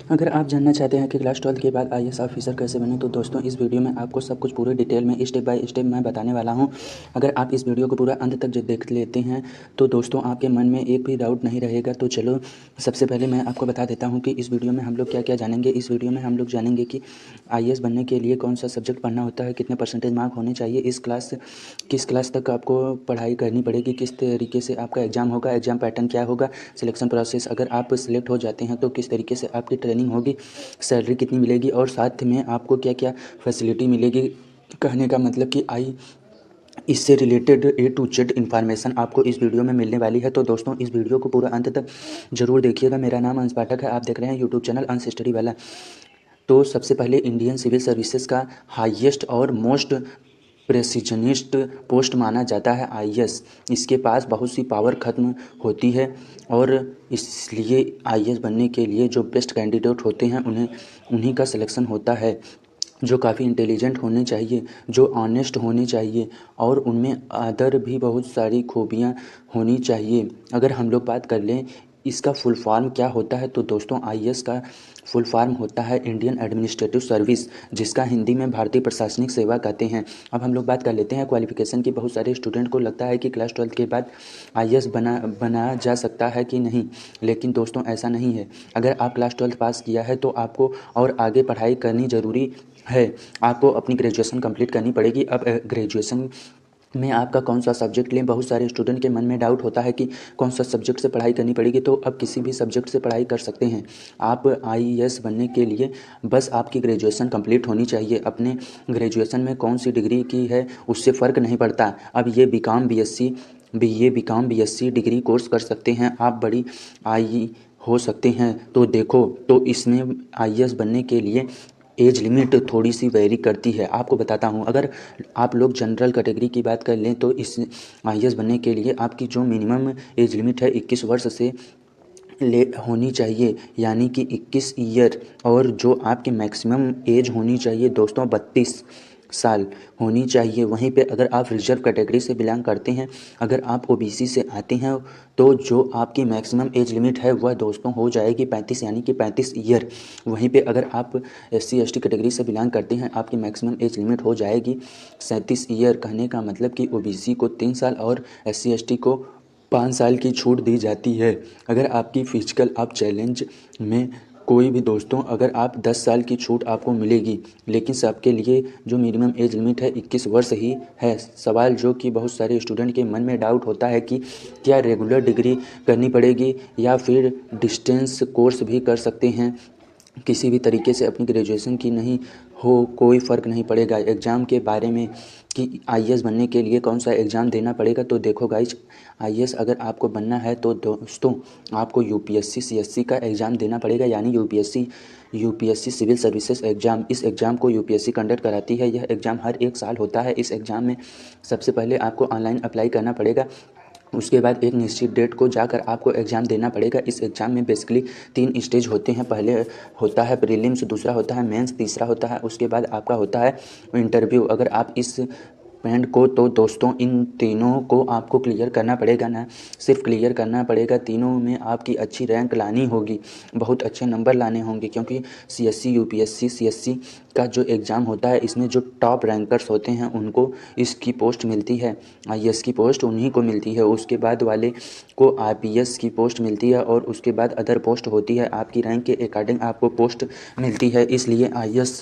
अगर आप जानना चाहते हैं कि क्लास 12 के बाद आईएएस ऑफिसर कैसे बने तो दोस्तों इस वीडियो में आपको सब कुछ पूरे डिटेल में स्टेप बाय स्टेप मैं बताने वाला हूं। अगर आप इस वीडियो को पूरा अंत तक देख लेते हैं तो दोस्तों आपके मन में एक भी डाउट नहीं रहेगा। तो चलो सबसे पहले मैं आपको बता देता हूं कि इस वीडियो में हम लोग क्या क्या जानेंगे। इस वीडियो में हम लोग जानेंगे कि आईएएस बनने के लिए कौन सा सब्जेक्ट पढ़ना होता है, कितने परसेंटेज मार्क होने चाहिए, किस क्लास तक आपको पढ़ाई करनी पड़ेगी, किस तरीके से आपका एग्ज़ाम होगा, एग्ज़ाम पैटर्न क्या होगा, सिलेक्शन प्रोसेस, अगर आप सिलेक्ट हो जाते हैं तो किस तरीके से आपकी ट्रेनिंग होगी, सैलरी कितनी मिलेगी और साथ में आपको क्या क्या फैसिलिटी मिलेगी। कहने का मतलब कि इससे related A to Z information आपको इस वीडियो में मिलने वाली है। तो दोस्तों इस वीडियो को पूरा अंत तक जरूर देखिएगा। मेरा नाम अंश पाठक है, आप देख रहे हैं यूट्यूब चैनल अंश स्टडी वाला। तो सबसे पहले इंडियन सिविल सर्विसेज का हाईएस्ट और मोस्ट प्रेसिजनिस्ट पोस्ट माना जाता है आईएएस। इसके पास बहुत सी पावर खत्म होती है और इसलिए आईएएस बनने के लिए जो बेस्ट कैंडिडेट होते हैं उन्हीं का सिलेक्शन होता है, जो काफ़ी इंटेलिजेंट होने चाहिए, जो ऑनेस्ट होने चाहिए और उनमें अदर भी बहुत सारी खूबियाँ होनी चाहिए। अगर हम लोग बात कर लें इसका फुल फॉर्म क्या होता है तो दोस्तों आईएएस का फुल फॉर्म होता है इंडियन एडमिनिस्ट्रेटिव सर्विस, जिसका हिंदी में भारतीय प्रशासनिक सेवा कहते हैं। अब हम लोग बात कर लेते हैं क्वालिफिकेशन की। बहुत सारे स्टूडेंट को लगता है कि क्लास 12 के बाद आईएएस बनाया जा सकता है कि नहीं, लेकिन दोस्तों ऐसा नहीं है। अगर आप क्लास 12 पास किया है तो आपको और आगे पढ़ाई करनी ज़रूरी है। आपको अपनी ग्रेजुएशन कंप्लीट करनी पड़ेगी। अब ग्रेजुएशन में आपका कौन सा सब्जेक्ट लें, बहुत सारे स्टूडेंट के मन में डाउट होता है कि कौन सा सब्जेक्ट से पढ़ाई करनी पड़ेगी। तो अब किसी भी सब्जेक्ट से पढ़ाई कर सकते हैं आप आईएएस बनने के लिए। बस आपकी ग्रेजुएशन कंप्लीट होनी चाहिए। अपने ग्रेजुएशन में कौन सी डिग्री की है उससे फ़र्क नहीं पड़ता। अब ये BCom BSc BA BCom BSc degree course कर सकते हैं आप, बड़ी आई हो सकते हैं। तो देखो तो इसमें आईएएस बनने के लिए एज लिमिट थोड़ी सी वेरी करती है। आपको बताता हूँ, अगर आप लोग जनरल कैटेगरी की बात कर लें तो इस आईएएस बनने के लिए आपकी जो मिनिमम एज लिमिट है 21 वर्ष से ले होनी चाहिए, यानी कि 21 ईयर। और जो आपकी मैक्सिमम एज होनी चाहिए दोस्तों 32 साल होनी चाहिए। वहीं पे अगर आप रिजर्व कैटेगरी से बिलोंग करते हैं, अगर आप ओबीसी से आते हैं तो जो आपकी मैक्सिमम एज लिमिट है वह दोस्तों हो जाएगी 35, यानी कि 35 ईयर। वहीं पे अगर आप एससी एसटी कैटेगरी से बिलोंग करते हैं आपकी मैक्सिमम एज लिमिट हो जाएगी 37 ईयर। कहने का मतलब कि ओबीसी को 3 साल और एससी एसटी को 5 साल की छूट दी जाती है। अगर आपकी फिजिकल आप चैलेंज में कोई भी दोस्तों, अगर आप 10 साल की छूट आपको मिलेगी, लेकिन सबके लिए जो मिनिमम एज लिमिट है 21 वर्ष ही है। सवाल जो कि बहुत सारे स्टूडेंट के मन में डाउट होता है कि क्या रेगुलर डिग्री करनी पड़ेगी या फिर डिस्टेंस कोर्स भी कर सकते हैं। किसी भी तरीके से अपनी ग्रेजुएशन की नहीं हो कोई फ़र्क नहीं पड़ेगा। एग्ज़ाम के बारे में कि आईएएस बनने के लिए कौन सा एग्ज़ाम देना पड़ेगा, तो देखो गाइज, आईएएस अगर आपको बनना है तो दोस्तों आपको यूपीएससी सीएससी का एग्ज़ाम देना पड़ेगा, यानी यूपीएससी सिविल सर्विसेज एग्ज़ाम। इस एग्ज़ाम को यूपीएससी कंडक्ट कराती है। यह एग्ज़ाम हर 1 साल होता है। इस एग्ज़ाम में सबसे पहले आपको ऑनलाइन अप्लाई करना पड़ेगा, उसके बाद एक निश्चित डेट को जाकर आपको एग्ज़ाम देना पड़ेगा। इस एग्ज़ाम में बेसिकली 3 स्टेज होते हैं। पहले होता है प्रीलिम्स, दूसरा होता है मेंस, तीसरा होता है उसके बाद आपका होता है इंटरव्यू। अगर आप इस बैंड को तो दोस्तों इन तीनों को आपको क्लियर करना पड़ेगा, ना सिर्फ क्लियर करना पड़ेगा, तीनों में आपकी अच्छी रैंक लानी होगी, बहुत अच्छे नंबर लाने होंगे। क्योंकि सीएससी यूपीएससी सीएससी का जो एग्ज़ाम होता है इसमें जो टॉप रैंकर्स होते हैं उनको इसकी पोस्ट मिलती है, आईएएस की पोस्ट उन्हीं को मिलती है। उसके बाद वाले को आईपीएस की पोस्ट मिलती है और उसके बाद अदर पोस्ट होती है। आपकी रैंक के अकॉर्डिंग आपको पोस्ट मिलती है। इसलिए आईएएस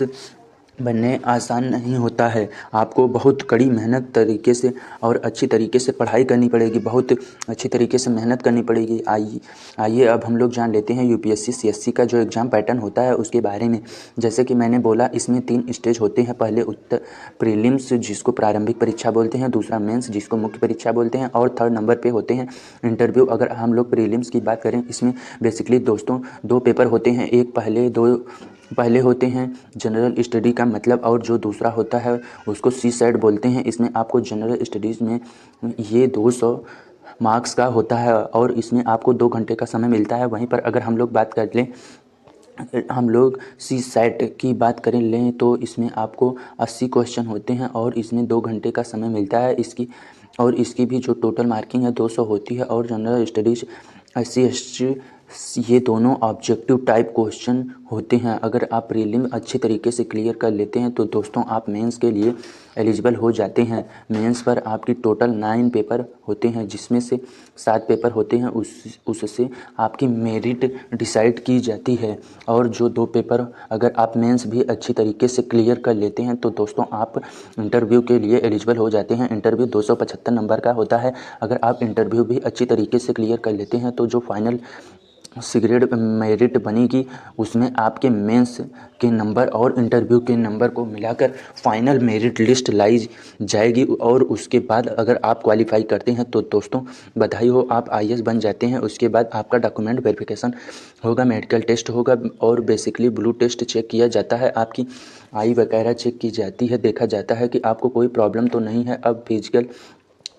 बनने आसान नहीं होता है। आपको बहुत कड़ी मेहनत तरीके से और अच्छी तरीके से पढ़ाई करनी पड़ेगी, बहुत अच्छी तरीके से मेहनत करनी पड़ेगी। आइए अब हम लोग जान लेते हैं यूपीएससी सीएससी का जो एग्ज़ाम पैटर्न होता है उसके बारे में। जैसे कि मैंने बोला इसमें 3 स्टेज होते हैं। पहले उत्तर प्रीलिम्स जिसको प्रारंभिक परीक्षा बोलते हैं, दूसरा मेंस जिसको मुख्य परीक्षा बोलते हैं, और थर्ड नंबर पे होते हैं इंटरव्यू। अगर हम लोग प्रीलिम्स की बात करें इसमें बेसिकली दोस्तों 2 पेपर होते हैं। एक पहले होते हैं जनरल स्टडी का मतलब, और जो दूसरा होता है उसको सी सेट बोलते हैं। इसमें आपको जनरल स्टडीज़ में ये 200 मार्क्स का होता है और इसमें आपको 2 घंटे का समय मिलता है। वहीं पर अगर हम लोग बात कर लें, हम लोग सी सेट की बात करें लें तो इसमें आपको 80 क्वेश्चन होते हैं और इसमें 2 घंटे का समय मिलता है। इसकी भी जो टोटल मार्किंग है 200 होती है। और जनरल स्टडीज़ SC ST ये दोनों ऑब्जेक्टिव टाइप क्वेश्चन होते हैं। अगर आप प्रीलिम अच्छे तरीके से क्लियर कर लेते हैं तो दोस्तों आप मेंस के लिए एलिजिबल हो जाते हैं। मेंस पर आपकी टोटल 9 पेपर होते हैं, जिसमें से 7 पेपर होते हैं उससे आपकी मेरिट डिसाइड की जाती है। और जो 2 पेपर अगर आप मेंस भी अच्छी तरीके से क्लियर कर लेते हैं तो दोस्तों आप इंटरव्यू के लिए एलिजिबल हो जाते हैं। इंटरव्यू 275 नंबर का होता है। अगर आप इंटरव्यू भी अच्छी तरीके से क्लियर कर लेते हैं तो जो फाइनल सिगरेट मेरिट बनेगी उसमें आपके मेंस के नंबर और इंटरव्यू के नंबर को मिलाकर फाइनल मेरिट लिस्ट लाई जाएगी। और उसके बाद अगर आप क्वालिफाई करते हैं तो दोस्तों बधाई हो, आप आईएएस बन जाते हैं। उसके बाद आपका डॉक्यूमेंट वेरिफिकेशन होगा, मेडिकल टेस्ट होगा और बेसिकली ब्लू टेस्ट चेक किया जाता है, आपकी आई वगैरह चेक की जाती है, देखा जाता है कि आपको कोई प्रॉब्लम तो नहीं है। अब फिजिकल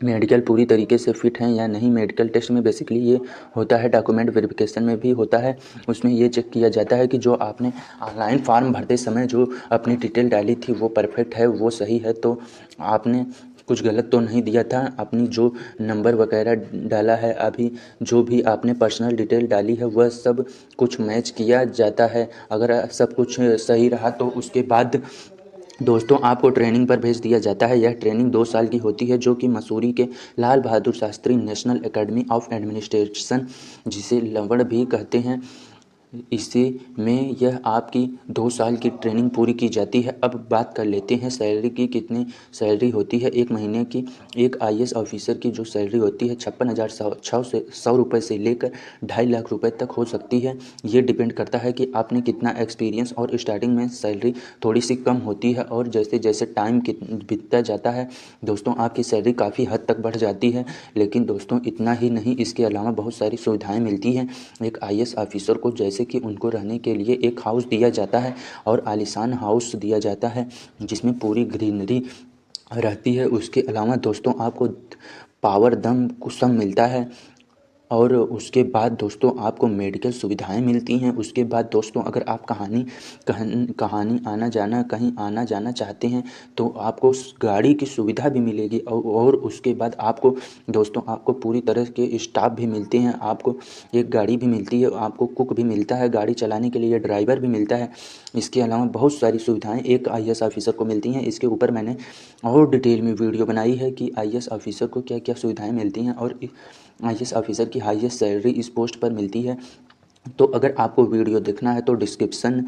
मेडिकल पूरी तरीके से फिट हैं या नहीं, मेडिकल टेस्ट में बेसिकली ये होता है। डॉक्यूमेंट वेरिफिकेशन में भी होता है, उसमें ये चेक किया जाता है कि जो आपने ऑनलाइन फॉर्म भरते समय जो अपनी डिटेल डाली थी वो परफेक्ट है, वो सही है, तो आपने कुछ गलत तो नहीं दिया था। अपनी जो नंबर वगैरह डाला है, अभी जो भी आपने पर्सनल डिटेल डाली है वह सब कुछ मैच किया जाता है। अगर सब कुछ सही रहा तो उसके बाद दोस्तों आपको ट्रेनिंग पर भेज दिया जाता है। यह ट्रेनिंग 2 साल की होती है, जो कि मसूरी के Lal Bahadur Shastri national academy of administration, जिसे लवण भी कहते हैं, इसी में यह आपकी 2 साल की ट्रेनिंग पूरी की जाती है। अब बात कर लेते हैं सैलरी की, कितनी सैलरी होती है एक महीने की। एक आईएएस ऑफिसर की जो सैलरी होती है 56,100 रुपये से लेकर 2.5 लाख रुपए तक हो सकती है। ये डिपेंड करता है कि आपने कितना एक्सपीरियंस, और स्टार्टिंग में सैलरी थोड़ी सी कम होती है और जैसे जैसे टाइम बीतता जाता है दोस्तों आपकी सैलरी काफ़ी हद तक बढ़ जाती है। लेकिन दोस्तों इतना ही नहीं, इसके अलावा बहुत सारी सुविधाएँ मिलती हैं एक आईएएस ऑफिसर को, जैसे कि उनको रहने के लिए एक हाउस दिया जाता है और आलीशान हाउस दिया जाता है जिसमें पूरी ग्रीनरी रहती है। उसके अलावा दोस्तों आपको पावर दम कुसम मिलता है और उसके बाद दोस्तों आपको मेडिकल सुविधाएं मिलती हैं। उसके बाद दोस्तों अगर आप कहीं आना जाना चाहते हैं तो आपको गाड़ी की सुविधा भी मिलेगी। और उसके बाद आपको दोस्तों आपको पूरी तरह के स्टाफ भी मिलते हैं, आपको एक गाड़ी भी मिलती है, आपको कुक भी मिलता है, गाड़ी चलाने के लिए ड्राइवर भी मिलता है। इसके अलावा बहुत सारी सुविधाएँ एक आईएएस ऑफिसर को मिलती हैं। इसके ऊपर मैंने और डिटेल में वीडियो बनाई है कि आईएएस ऑफिसर को क्या क्या सुविधाएँ मिलती हैं और आईएएस ऑफिसर की हाईएस्ट सैलरी इस पोस्ट पर मिलती है। तो अगर आपको वीडियो देखना है तो डिस्क्रिप्शन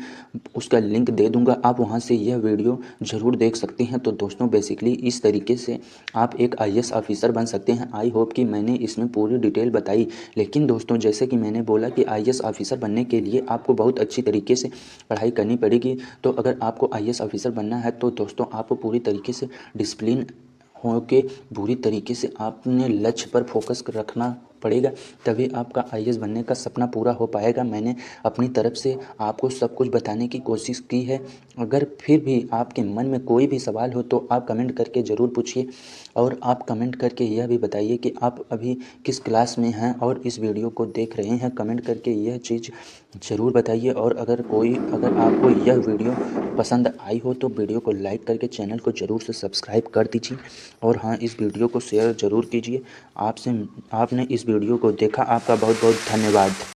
उसका लिंक दे दूंगा, आप वहां से यह वीडियो ज़रूर देख सकते हैं। तो दोस्तों बेसिकली इस तरीके से आप एक आईएएस ऑफिसर बन सकते हैं। आई होप कि मैंने इसमें पूरी डिटेल बताई। लेकिन दोस्तों जैसे कि मैंने बोला कि आईएएस ऑफिसर बनने के लिए आपको बहुत अच्छी तरीके से पढ़ाई करनी पड़ेगी। तो अगर आपको आईएएस ऑफिसर बनना है तो दोस्तों आपको पूरी तरीके से डिसिप्लिन हो के पूरी तरीके से आपने लक्ष्य पर फोकस रखना पड़ेगा, तभी आपका आईएएस बनने का सपना पूरा हो पाएगा। मैंने अपनी तरफ से आपको सब कुछ बताने की कोशिश की है। अगर फिर भी आपके मन में कोई भी सवाल हो तो आप कमेंट करके ज़रूर पूछिए, और आप कमेंट करके यह भी बताइए कि आप अभी किस क्लास में हैं और इस वीडियो को देख रहे हैं। कमेंट करके यह चीज़ ज़रूर बताइए। और अगर आपको यह वीडियो पसंद आई हो तो वीडियो को लाइक करके चैनल को ज़रूर से सब्सक्राइब कर दीजिए। और हाँ, इस वीडियो को शेयर ज़रूर कीजिए। आपने इस वीडियो को देखा, आपका बहुत बहुत धन्यवाद।